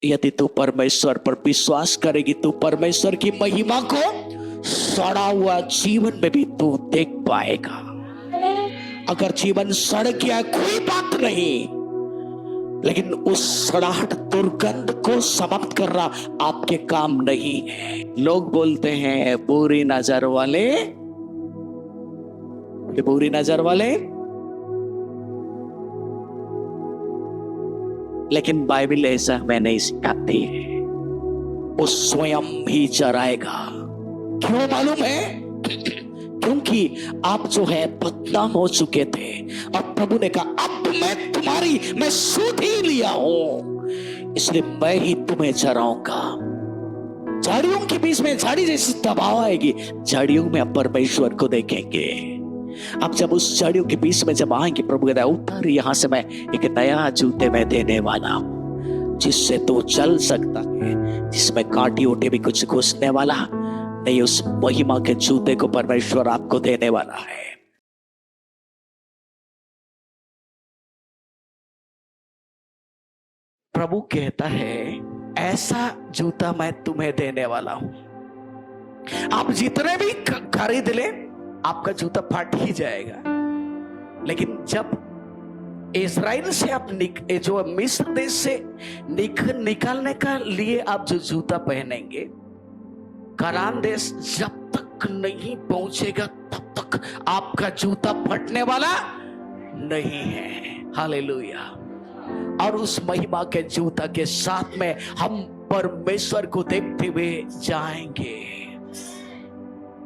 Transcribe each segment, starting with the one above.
यदि तू परमेश्वर पर विश्वास करेगी तो परमेश्वर की महिमा को सड़ा हुआ जीवन में भी तू देख पाएगा। अगर जीवन सड़ गया कोई बात नहीं, लेकिन उस सड़ाहट दुर्गंध को समाप्त करना आपके काम नहीं है। लोग बोलते हैं बुरी नजर वाले, ये बुरी नजर वाले, लेकिन बाइबल ऐसा हमें नहीं सिखाती है। वो स्वयं ही जराएगा। क्यों मालूम है? क्योंकि आप जो है बदनाम हो चुके थे और प्रभु ने कहा अब मैं सुध ही लिया हूं, इसलिए मैं ही तुम्हें जराऊंगा। झाड़ियों के बीच में झाड़ी जैसी दबाव आएगी, झाड़ियों में आप परमेश्वर को देखेंगे। अब जब उस झाड़ियों के बीच में जब आएंगे, प्रभु कहता है उतर, यहां से मैं एक नया जूते में देने वाला हूं, जिससे तू चल सकता है, जिसमें कांटी ओटे भी कुछ घुसने वाला नहीं। उस महिमा के जूते को परमेश्वर आपको देने वाला है। प्रभु कहता है ऐसा जूता मैं तुम्हें देने वाला हूं, आप जितने भी खरीद ले आपका जूता फट ही जाएगा। लेकिन जब इस्राएल से आप जो मिस्र देश से निकालने का लिए आप जो जूता पहनेंगे, कनान देश जब तक नहीं पहुंचेगा तब तक आपका जूता फटने वाला नहीं है। हालेलुया। और उस महिमा के जूता के साथ में हम परमेश्वर को देखते हुए जाएंगे।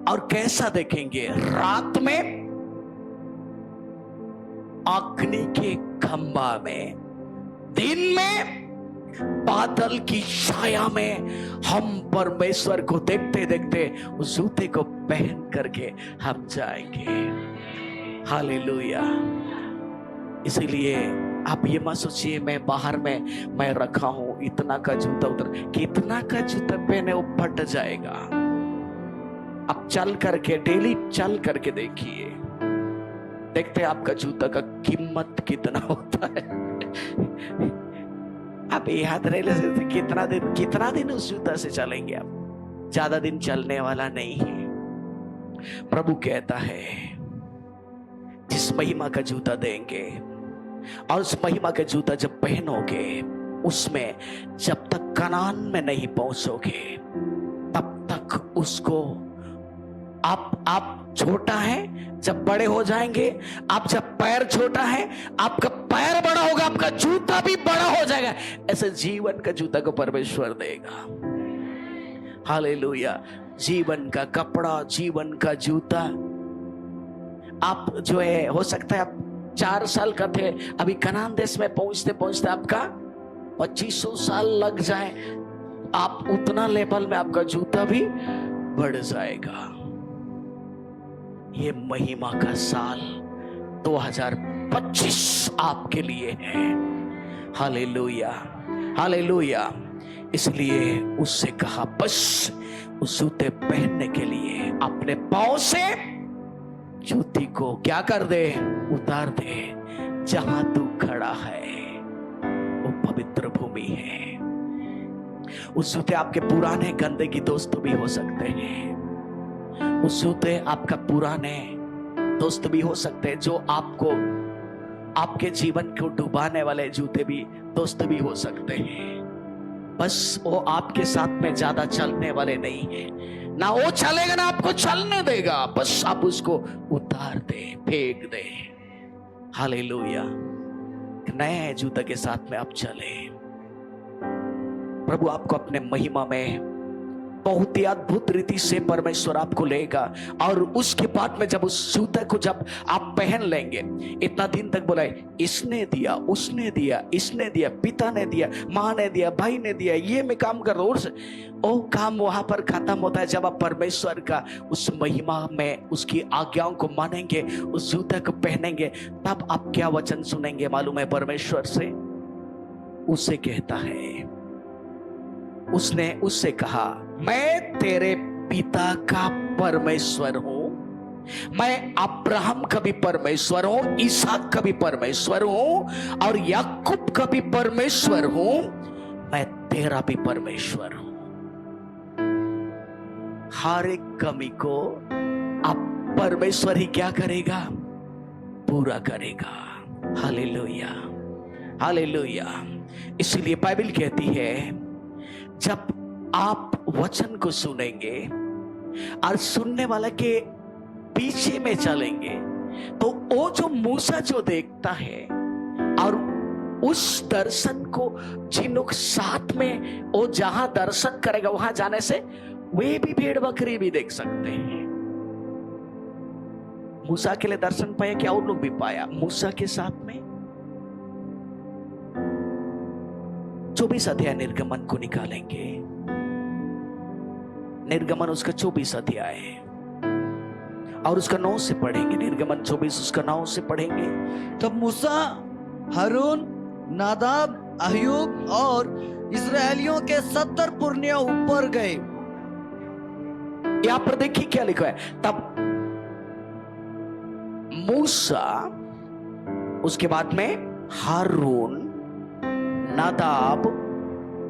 और कैसा देखेंगे? रात में अग्नि के खंभा में, दिन में बादल की छाया में हम परमेश्वर को देखते देखते उस जूते को पहन करके हम जाएंगे। हालेलुया। इसीलिए आप ये मत सोचिए मैं बाहर में मैं रखा हूं इतना का जूता, उतर कितना का जूता पहने वो फट जाएगा। आप चल करके, डेली चल करके देखिए, देखते आपका जूता का कीमत कितना होता है। आप याद रहे कितना दिन उस जूता से चलेंगे? आप ज्यादा दिन चलने वाला नहीं है। प्रभु कहता है जिस महिमा का जूता देंगे, और उस महिमा का जूता जब पहनोगे, उसमें जब तक कनान में नहीं पहुंचोगे तब तक उसको आप छोटा है, जब बड़े हो जाएंगे, आप जब पैर छोटा है आपका पैर बड़ा होगा, आपका जूता भी बड़ा हो जाएगा। ऐसे जीवन का जूता को परमेश्वर देगा। हालेलुया। जीवन का कपड़ा, जीवन का जूता। आप जो है, हो सकता है आप 4 साल का थे, अभी कनान देश में पहुंचते पहुंचते आपका 2500 साल लग जाए, आप उतना लेवल में आपका जूता भी बढ़ जाएगा। ये महिमा का साल 2025 आपके लिए है। Hallelujah, hallelujah. इसलिए उससे कहा बस उस जूते पहनने के लिए अपने पांव से जूती को क्या कर दे? उतार दे। जहां तू खड़ा है वो पवित्र भूमि है। उस जूते आपके पुराने गंदगी दोस्त भी हो सकते हैं, उस जूते आपका पुराने दोस्त भी हो सकते हैं, जो आपको आपके जीवन को डुबाने वाले जूते भी दोस्त भी हो सकते हैं। बस वो आपके साथ में ज्यादा चलने वाले नहीं है, ना वो चलेगा ना आपको चलने देगा। बस आप उसको उतार दे, फेंक दे। हालेलुया। नए जूते के साथ में आप चले। प्रभु आपको अपने महिमा में बहुत ही अद्भुत रीति से परमेश्वर आपको लेगा। और उसके बाद में जब उस जूते को जब आप पहन लेंगे, इतना दिन तक बोला इसने दिया, उसने दिया, इसने दिया, पिता ने दिया, माँ ने दिया, भाई ने दिया, ये मैं काम कर रहा हूं। वो काम वहां पर खत्म होता है जब आप परमेश्वर का उस महिमा में उसकी आज्ञाओं को मानेंगे, उस जूते को पहनेंगे, तब आप क्या वचन सुनेंगे मालूम है? परमेश्वर से उससे कहता है, उसने उससे कहा मैं तेरे पिता का परमेश्वर हूं, मैं अब्राहम का भी परमेश्वर हूं, इसहाक का भी परमेश्वर हूं और याकूब का भी परमेश्वर हूं। मैं तेरा भी परमेश्वर हूं। हर एक कमी को अब परमेश्वर ही क्या करेगा? पूरा करेगा। Hallelujah, hallelujah. इसलिए बाइबल कहती है जब आप वचन को सुनेंगे और सुनने वाला के पीछे में चलेंगे तो वो जो मूसा जो देखता है और उस दर्शन को जिन लोग साथ में वो जहां दर्शन करेगा वहां जाने से वे भी भेड़ बकरी भी देख सकते हैं। मूसा के लिए दर्शन पाया क्या और लोग भी पाया? मूसा के साथ में 24 अध्याय निर्गमन को निकालेंगे। निर्गमन उसका 24 अध्याय है और उसका 9 से पढ़ेंगे। निर्गमन 24 उसका 9 से पढ़ेंगे। तब मूसा, हारून, नादाब, अय्यूब और इस्राएलियों के 70 पुरनिया ऊपर गए। यहां पर देखिए क्या लिखा है। तब मूसा, उसके बाद में हारून, नादाब,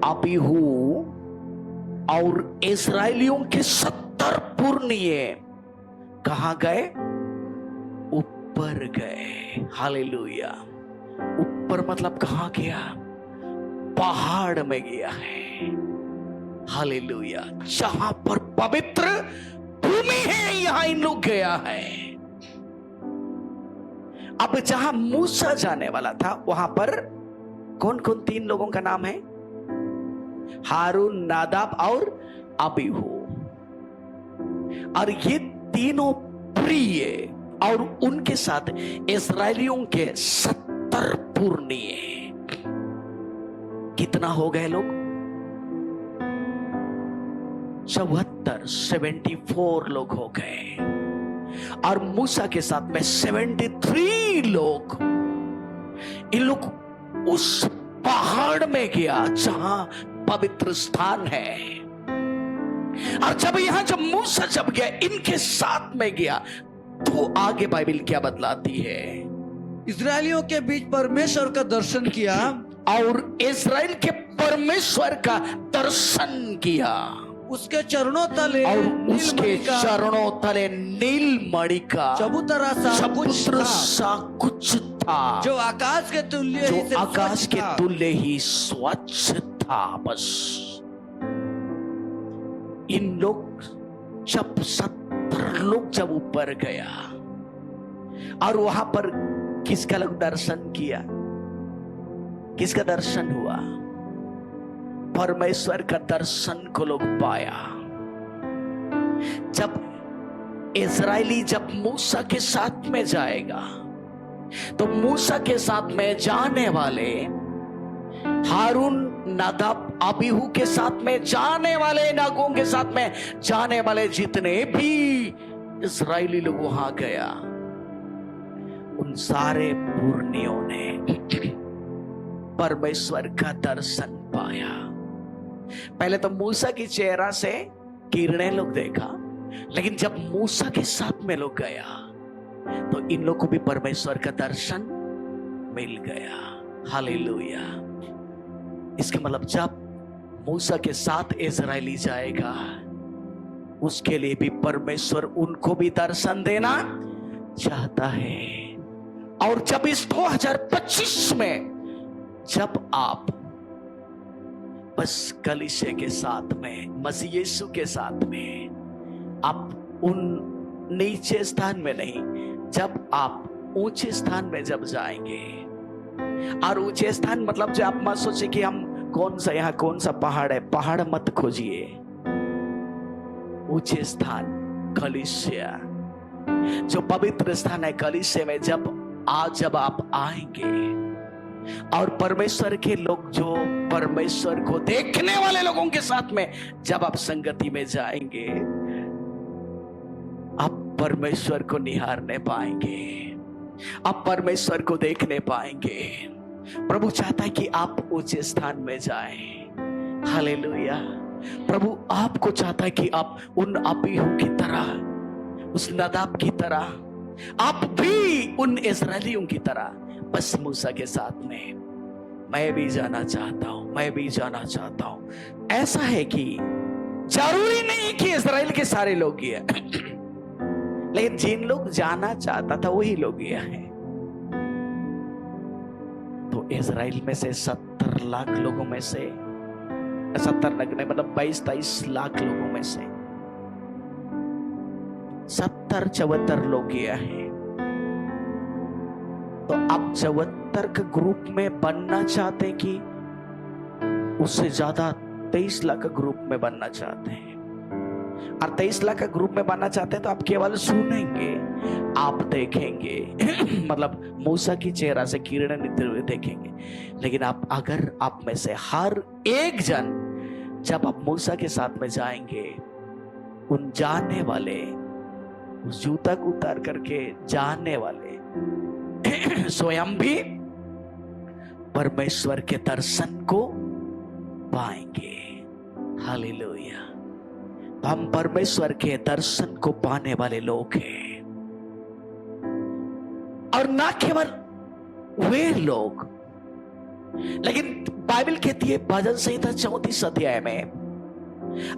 अबीहू और इस्राएलियों के 70 पुरनिये कहां गए? ऊपर गए। हालेलुया। ऊपर मतलब कहां गया? पहाड़ में गया है। हालेलुया। जहां पर पवित्र भूमि है यहां इन लोग गया है। अब जहां मूसा जाने वाला था वहां पर कौन कौन 3 लोगों का नाम है? हारून, नादाब और अबीहू। और ये तीनों प्रिय और उनके साथ इस्राएलियों के 70 पुरनिये। कितना हो गए लोग? 74 लोग हो गए। और मूसा के साथ में 73 लोग। इन लोग उस पहाड़ में गया जहां पवित्र स्थान है। और जब मूसा जब गया इनके साथ में गया तो आगे बाइबल क्या बतलाती है? इस्राएलियों के बीच परमेश्वर का दर्शन किया और इस्राएल के परमेश्वर का दर्शन किया। उसके चरणों तले और उसके चरणों तले नीलमणि का चबूतरा सा कुछ था जो आकाश के तुल्य जो आकाश के तुल्य ही स्वच्छ था। बस इन लोग जब 70 लोग जब ऊपर गया और वहां पर किसका लोग दर्शन किया? किसका दर्शन हुआ? परमेश्वर का दर्शन को लोग पाया। जब इस्राएली जब मूसा के साथ में जाएगा तो मूसा के साथ में जाने वाले हारून, नादाब, अबीहू के साथ में जाने वाले, नागों के साथ में जाने वाले जितने भी इस्राएली लोग वहां गया उन सारे पुरनियों ने परमेश्वर का दर्शन पाया। पहले तो मूसा की चेहरा से किरणें लोग देखा, लेकिन जब मूसा के साथ में लोग गया तो इन लोग को भी परमेश्वर का दर्शन मिल गया। हालेलुया। इसका मतलब जब मूसा के साथ इस्राएली जाएगा उसके लिए भी परमेश्वर उनको भी दर्शन देना चाहता है। और जब इस 2025 में जब आप बस कलीसिया के साथ में, मसीह यीशु के साथ में, आप उन नीचे स्थान में नहीं, जब आप ऊंचे स्थान में जब जाएंगे, और ऊंचे स्थान मतलब जो आप मत सोचे कि हम कौन सा यहाँ कौन सा पहाड़ है, पहाड़ मत खोजिए। ऊंचे स्थान कलीसिया जो पवित्र स्थान है, कलीसिया में जब आप आएंगे और परमेश्वर के लोग जो परमेश्वर को देखने वाले लोगों के साथ में जब आप संगति में जाएंगे आप परमेश्वर को निहारने पाएंगे, आप परमेश्वर को देखने पाएंगे। प्रभु चाहता है कि आप ऊंचे स्थान में जाएं। हालेलुया। प्रभु आपको चाहता है कि आप उन अबीहू की तरह, उस नादाब की तरह, आप भी उन इस्राएलियों की तरह बस मूसा के साथ में मैं भी जाना चाहता हूं, मैं भी जाना चाहता हूं। ऐसा है कि जरूरी नहीं कि इस्राएल के सारे लोग गए, लेकिन जिन लोग जाना चाहता था वही लोग गया है। तो इस्राएल में से 70 लाख लोगों में से, 70 लाख नहीं मतलब 22-23 लाख लोगों में से 70-74 लोग गया है। तो आप 74 के ग्रुप में बनना चाहते हैं कि उससे ज्यादा 23 लाख का ग्रुप में बनना चाहते हैं? और 23 लाख का ग्रुप में बनना चाहते हैं तो आप केवल सुनेंगे, आप देखेंगे मतलब मूसा की चेहरा से किरणें निकलते हुए देखेंगे। लेकिन आप अगर आप में से हर एक जन जब आप मूसा के साथ में जाएंगे, उन जाने वाले उस जूता को उतार करके जाने वाले स्वयं भी परमेश्वर के दर्शन को पाएंगे। हालेलुया। हम परमेश्वर के दर्शन को पाने वाले लोग हैं। और ना केवल वे लोग, लेकिन बाइबल कहती है भजन संहिता 34 अध्याय में,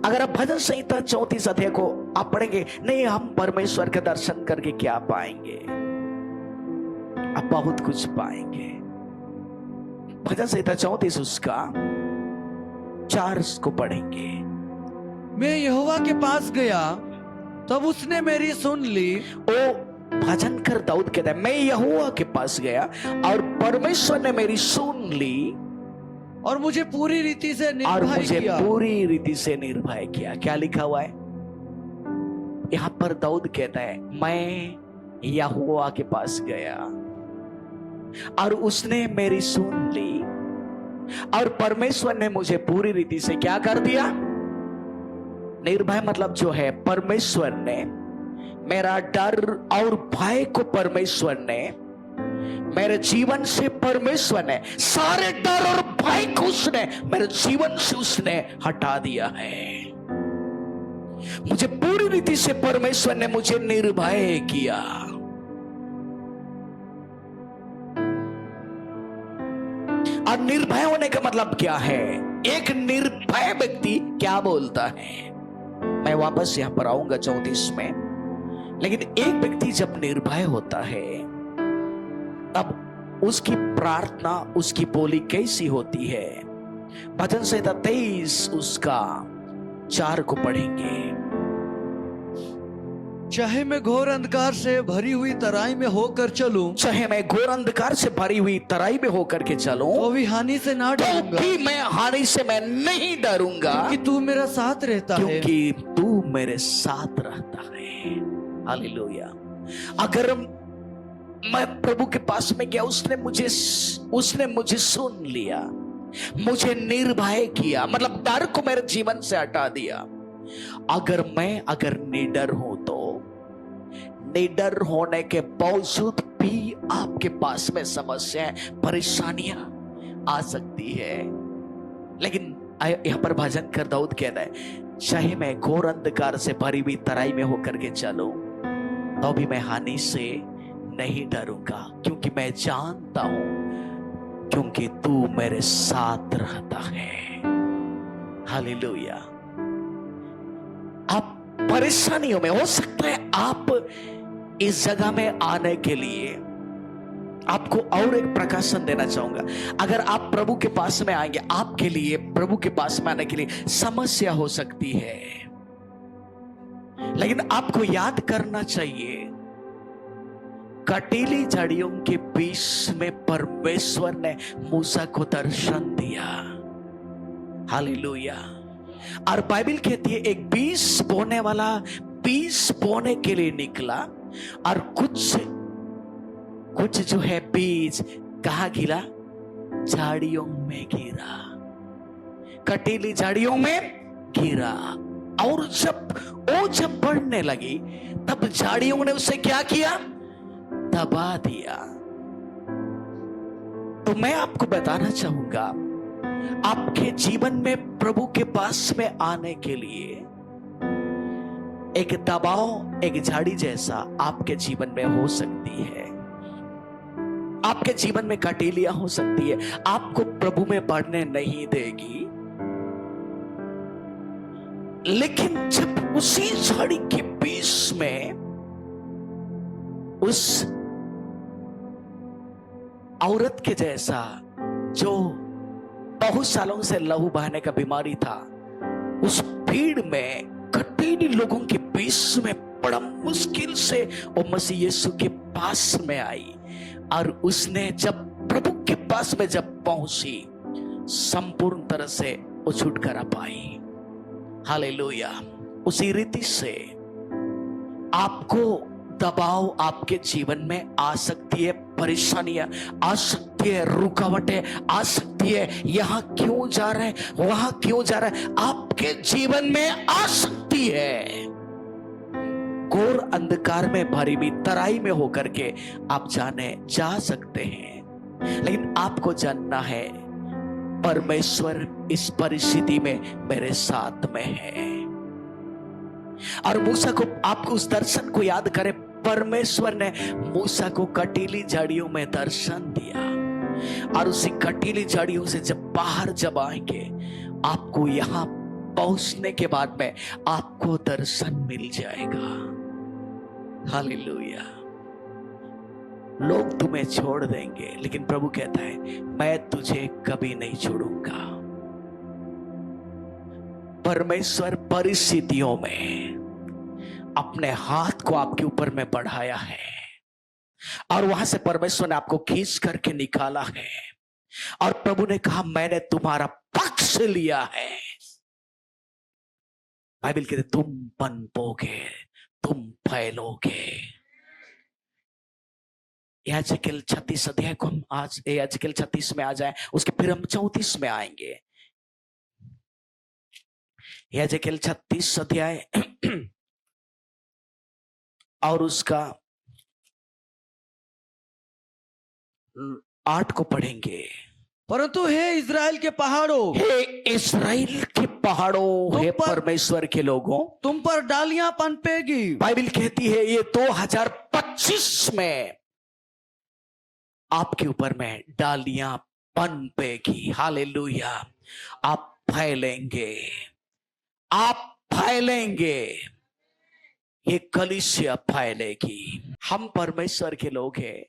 अगर आप भजन संहिता 34 अध्याय को आप पढ़ेंगे, नहीं हम परमेश्वर के दर्शन करके क्या पाएंगे? आप बहुत कुछ पाएंगे। भजन संहिता 34 उसका 4 को पढ़ेंगे। मैं यहोवा के पास गया तब उसने मेरी सुन ली। ओ भजनकर दाऊद कहता है, मैं यहोवा के पास गया और परमेश्वर ने मेरी सुन ली और मुझे पूरी रीति से निर्भय किया। पूरी रीति से निर्भय किया। क्या लिखा हुआ है यहां पर? दाऊद कहता है मैं यहोवा के पास गया और उसने मेरी सुन ली और परमेश्वर ने मुझे पूरी रीति से क्या कर दिया? निर्भय मतलब जो है परमेश्वर ने मेरा डर और भय को, परमेश्वर ने मेरे जीवन से, परमेश्वर ने सारे डर और भय को उसने मेरे जीवन से उसने हटा दिया है। मुझे पूरी रीति से परमेश्वर ने मुझे निर्भय किया। और निर्भय होने का मतलब क्या है? एक निर्भय व्यक्ति क्या बोलता है? मैं वापस यहां पर आऊंगा 34 में। लेकिन एक व्यक्ति जब निर्भय होता है तब उसकी प्रार्थना, उसकी बोली कैसी होती है? भजन संहिता 23 उसका 4 को पढ़ेंगे। चाहे मैं घोर अंधकार से भरी हुई तराई में होकर चलूं, चाहे मैं घोर अंधकार से भरी हुई तराई में होकर के चलूं, तो भी हानि से ना डरूंगा। भी मैं हानि से मैं नहीं डरूंगा, क्योंकि तू मेरा साथ रहता है। क्योंकि तू मेरे साथ रहता है। हालेलुया। अगर मैं प्रभु के पास में गया, उसने मुझे सुन लिया, मुझे निर्भय किया, मतलब डर को मेरे जीवन से हटा दिया। अगर निडर हूं तो निडर होने के बावजूद भी आपके पास में समस्याएं, परेशानियां आ सकती है। लेकिन यहां पर भजन कर दाऊद कहता है, चाहे मैं घोर अंधकार से भरी हुई तराई में होकर के चलूं तो भी मैं हानि से नहीं डरूंगा, क्योंकि मैं जानता हूं, क्योंकि तू मेरे साथ रहता है। हालेलुया। आप परेशानियों में हो सकता है, आप इस जगह में आने के लिए आपको और एक प्रकाशन देना चाहूंगा। अगर आप प्रभु के पास में आएंगे, आपके लिए प्रभु के पास में आने के लिए समस्या हो सकती है, लेकिन आपको याद करना चाहिए, कटीली झाड़ियों के बीच में परमेश्वर ने मूसा को दर्शन दिया। हालेलुया। और बाइबल कहती है एक बीज बोने वाला बीज बोने के लिए निकला और कुछ जो है बीज कहां गिरा? झाड़ियों में गिरा, कटीली झाड़ियों में गिरा। और जब बढ़ने लगी तब झाड़ियों ने उसे क्या किया? दबा दिया। तो मैं आपको बताना चाहूंगा, आपके जीवन में प्रभु के पास में आने के लिए एक दबाव, एक झाड़ी जैसा आपके जीवन में हो सकती है। आपके जीवन में कटीलियां हो सकती है, आपको प्रभु में बढ़ने नहीं देगी। लेकिन जब उसी झाड़ी के बीच में उस औरत के जैसा जो बहुत सालों से लहू बहने का बीमारी था, उस भीड़ में कटीली लोगों के बीच में बड़ा मुश्किल से वो मसीह यीशु के पास में आई, और उसने जब प्रभु के पास में जब पहुंची, संपूर्ण तरह से वो छुटकारा पाई। हालेलुया। उसी रीति से आपको दबाव आपके जीवन में आ सकती है, परेशानियां आ सकती है, रुकावटें आ सकती है। यहां क्यों जा रहे हैं, वहां क्यों जा रहे हैं, आपके जीवन में आ सकती है। घोर अंधकार में भरी हुई तराई में होकर के आप जा सकते हैं, लेकिन आपको जानना है परमेश्वर इस परिस्थिति में मेरे साथ में है। और मूसा को, आपको उस दर्शन को याद करें, परमेश्वर ने मूसा को कटीली झाड़ियों में दर्शन दिया, और उसी कटीली झाड़ियों से जब आएंगे, आपको यहां पहुंचने के बाद में आपको दर्शन मिल जाएगा। हालेलुया। लोग तुम्हें छोड़ देंगे, लेकिन प्रभु कहता है मैं तुझे कभी नहीं छोड़ूंगा। परमेश्वर परिस्थितियों में अपने हाथ को आपके ऊपर में बढ़ाया है, और वहां से परमेश्वर ने आपको खींच करके निकाला है, और प्रभु ने कहा मैंने तुम्हारा पक्ष लिया है। बाइबल कहते तुम पनपोगे, तुम फैलोगे। याजकेल 36 अध्याय को हम आज याजकेल 36 में आ जाए, उसके फिर हम 34 में आएंगे। याजकेल 36 अध्याय और उसका 8 को पढ़ेंगे। परंतु हे इज़राइल के पहाड़ों, हे इस्राएल के पहाड़ों, हे परमेश्वर के लोगों, तुम पर डालियां पनपेगी। बाइबल कहती है ये 2025 में आपके ऊपर में डालियां पनपेगी। हालेलुया। आप फैलेंगे, आप फैलेंगे, ये कलीसिया फैलेगी। हम परमेश्वर के लोग हैं।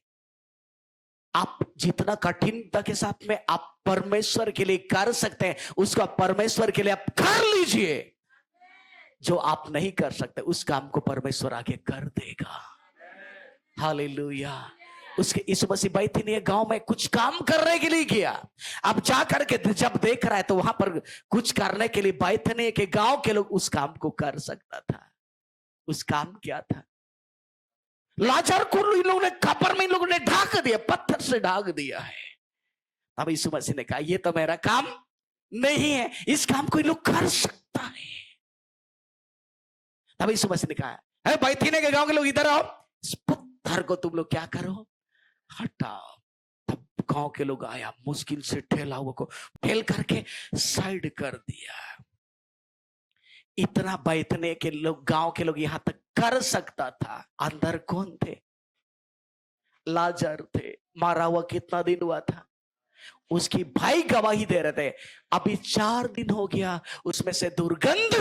आप जितना कठिनता के साथ में आप परमेश्वर के लिए कर सकते हैं, उसका परमेश्वर के लिए आप कर लीजिए। जो आप नहीं कर सकते उस काम को परमेश्वर आगे कर देगा। हालेलुया। उसके इस मसीह बैठी नहीं है, गांव में कुछ काम करने के लिए गया। अब जा करके जब देख रहा है तो वहां पर कुछ करने के लिए बैठे नहीं कि गांव के लोग उस काम को कर सकता था। उस काम क्या था? लाजर को इन लोगों ने कब्र में इन लोगों ने ढाक दिया, पत्थर से ढाक दिया है। अब यीशु मसीह ने कहा ये तो मेरा काम नहीं है, इस काम को इन लोग कर सकता है। तब यीशु मसीह ने कहा बैठने के गांव के लोग इधर आओ, इस पत्थर को तुम लोग क्या करो, हटाओ। तब गांव के लोग आया, मुश्किल से ठेला हुआ को ठेल करके साइड कर दिया। इतना बैठने के लोग गांव के लोग यहां तक कर सकता था। अंदर कौन थे? लाजर थे, मारा हुआ कितना दिन हुआ था, उसकी भाई गवाही दे रहे थे। अभी 4 दिन हो गया, उसमें से दुर्गंध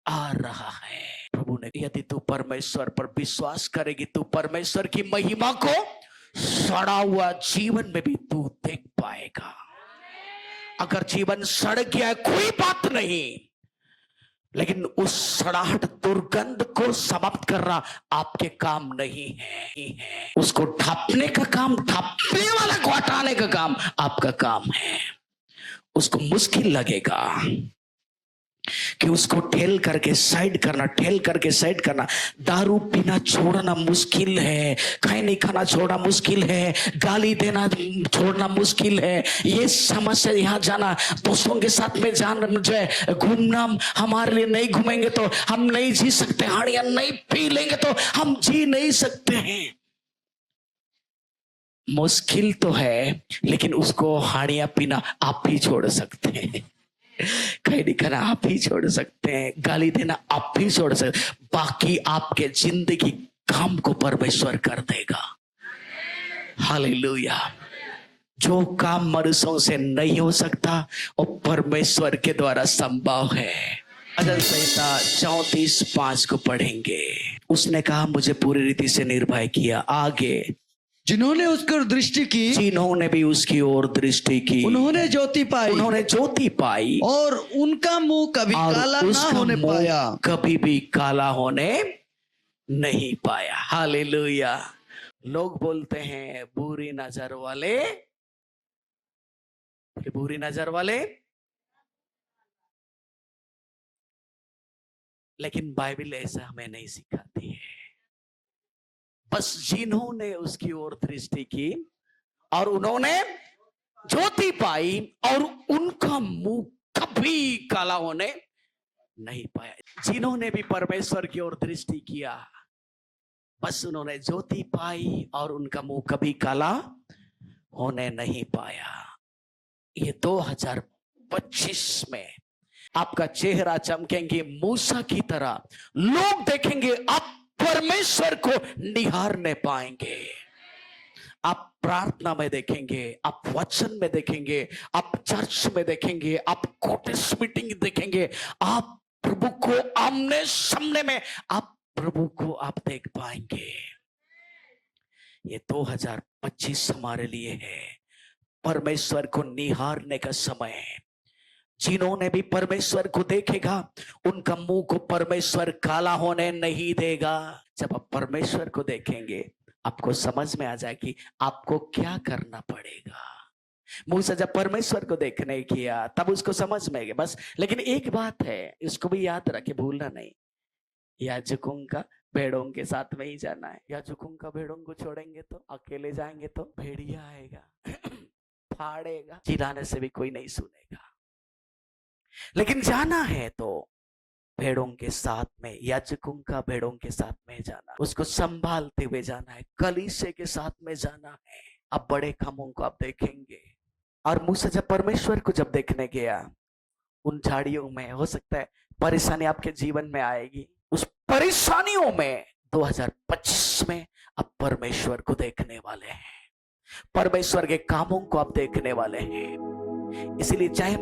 आ रहा है। प्रभु ने यदि तू परमेश्वर पर विश्वास करेगी, तू परमेश्वर की महिमा को सड़ा हुआ जीवन में भी तू देख पाएगा। अगर जीवन सड़ गया है कोई बात नहीं, लेकिन उस सड़ाहट दुर्गंध को समाप्त करना आपके काम नहीं है। उसको ढांपने का काम, ढांपने वाला को हटाने का काम आपका काम है। उसको मुश्किल लगेगा कि उसको ठेल करके साइड करना, ठेल करके साइड करना। दारू पीना छोड़ना मुश्किल है, खाए नहीं खाना छोड़ना मुश्किल है, गाली देना छोड़ना मुश्किल है, ये समस्या यहाँ जाना, दोस्तों के साथ में जाना, जो है घूमना, हमारे लिए नहीं घूमेंगे तो हम नहीं जी सकते, हाड़ियां नहीं पी लेंगे तो हम जी नहीं सकते हैं। मुश्किल तो है, लेकिन उसको हाड़ियां पीना आप ही छोड़ सकते हैं, कहीं नहीं करना आप ही छोड़ सकते हैं, गाली देना आप ही छोड़ सकते हैं। बाकी आपके जिंदगी काम को परमेश्वर कर देगा। हालेलुया। जो काम मनुष्यों से नहीं हो सकता वो परमेश्वर के द्वारा संभव है। भजन संहिता 34:5 को पढ़ेंगे। उसने कहा मुझे पूरी रीति से निर्भय किया। आगे, जिन्होंने उसकी ओर दृष्टि की, जिन्होंने भी उसकी ओर दृष्टि की, उन्होंने ज्योति पाई, उन्होंने ज्योति पाई और उनका मुंह कभी और काला ना उसका होने मुंह पाया। कभी भी काला होने नहीं पाया। हालेलुया। लोग बोलते हैं बुरी नजर वाले, बुरी नजर वाले, लेकिन बाइबल ऐसा हमें नहीं सिखाती है। बस जिन्होंने उसकी ओर दृष्टि की और उन्होंने ज्योति पाई और उनका मुंह कभी काला होने नहीं पाया। जिन्होंने भी परमेश्वर की ओर दृष्टि किया, बस उन्होंने ज्योति पाई और उनका मुंह कभी काला होने नहीं पाया। ये 2025 में आपका चेहरा चमकेंगे मूसा की तरह। लोग देखेंगे आप परमेश्वर को निहारने पाएंगे। आप प्रार्थना में देखेंगे, आप वचन में देखेंगे, आप चर्च में देखेंगे, आप कोटेस मीटिंग देखेंगे, आप प्रभु को आमने सामने में आप प्रभु को आप देख पाएंगे। ये 2025 हमारे लिए है, परमेश्वर को निहारने का समय है। जिन्होंने भी परमेश्वर को देखेगा उनका मुंह को परमेश्वर काला होने नहीं देगा। जब आप परमेश्वर को देखेंगे आपको समझ में आ जाए कि आपको क्या करना पड़ेगा। मूसा जब परमेश्वर को देखने किया तब उसको समझ में गया बस। लेकिन एक बात है, इसको भी याद रखे, भूलना नहीं, याजकों का भेड़ों के साथ में ही जाना है। याजकों का भेड़ों को छोड़ेंगे तो, अकेले जाएंगे तो भेड़िया आएगा फाड़ेगा, चिल्लाने से भी कोई नहीं सुनेगा। लेकिन जाना है तो भेड़ों के साथ में, याजकों का भेड़ों के साथ में जाना, उसको संभालते हुए जाना है, कलीसिया के साथ में जाना है। अब बड़े कामों को आप देखेंगे। और मूसा जब परमेश्वर को जब देखने गया, उन झाड़ियों में हो सकता है परेशानी आपके जीवन में आएगी। उस परेशानियों में 2025 में आप परमेश्वर को देखने वाले हैं, परमेश्वर के कामों को आप देखने वाले हैं। इसलिए चाहे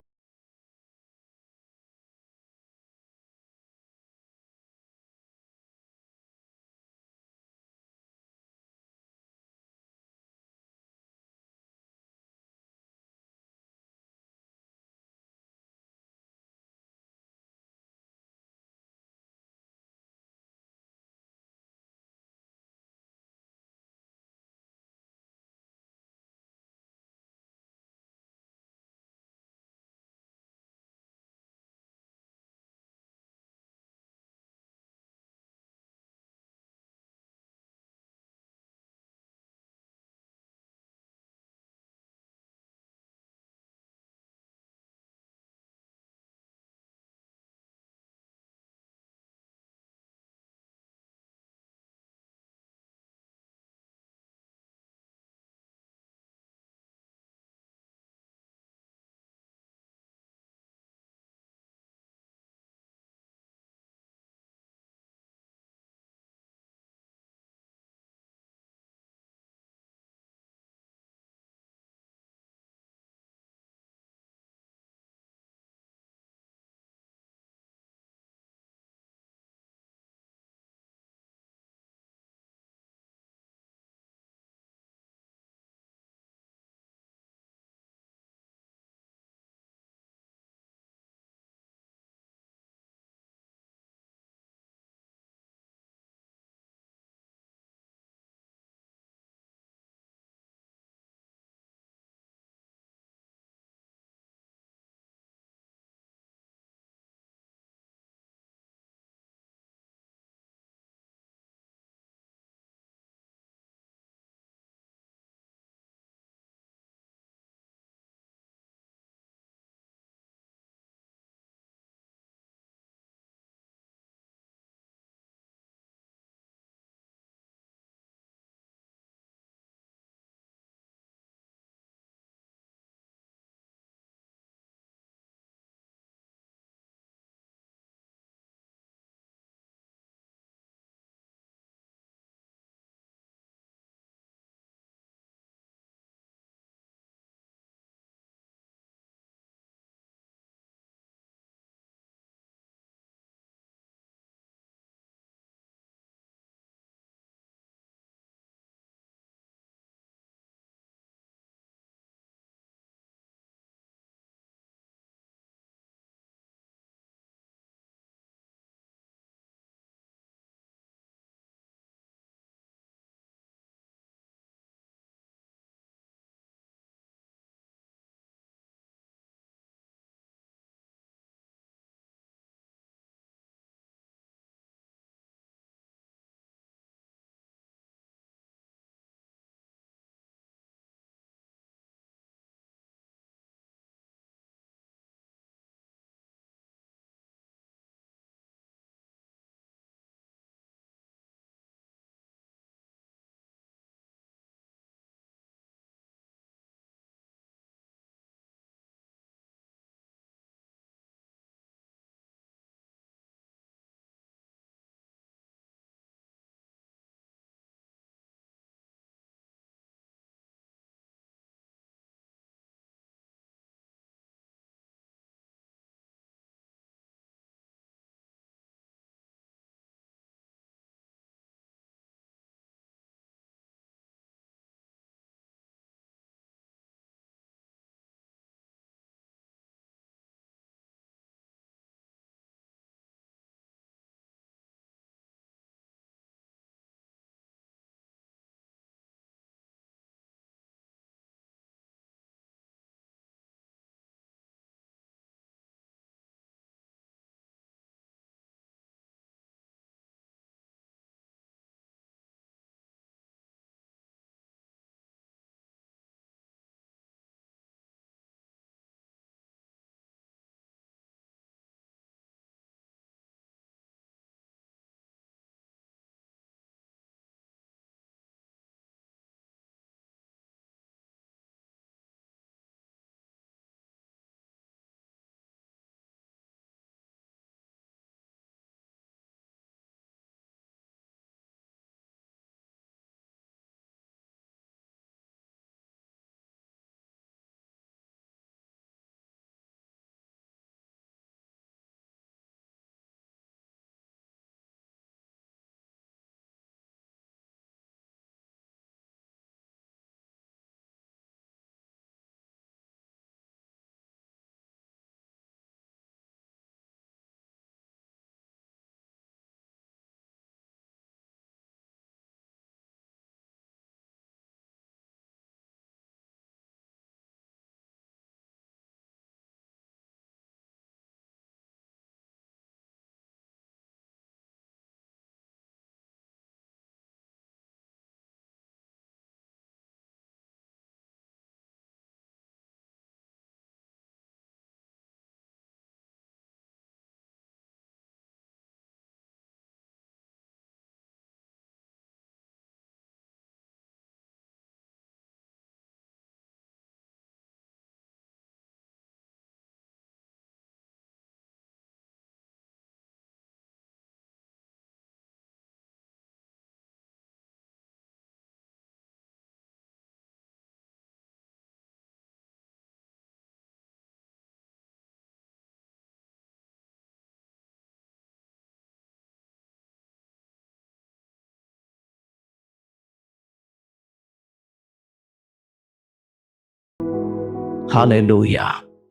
हालेलुया।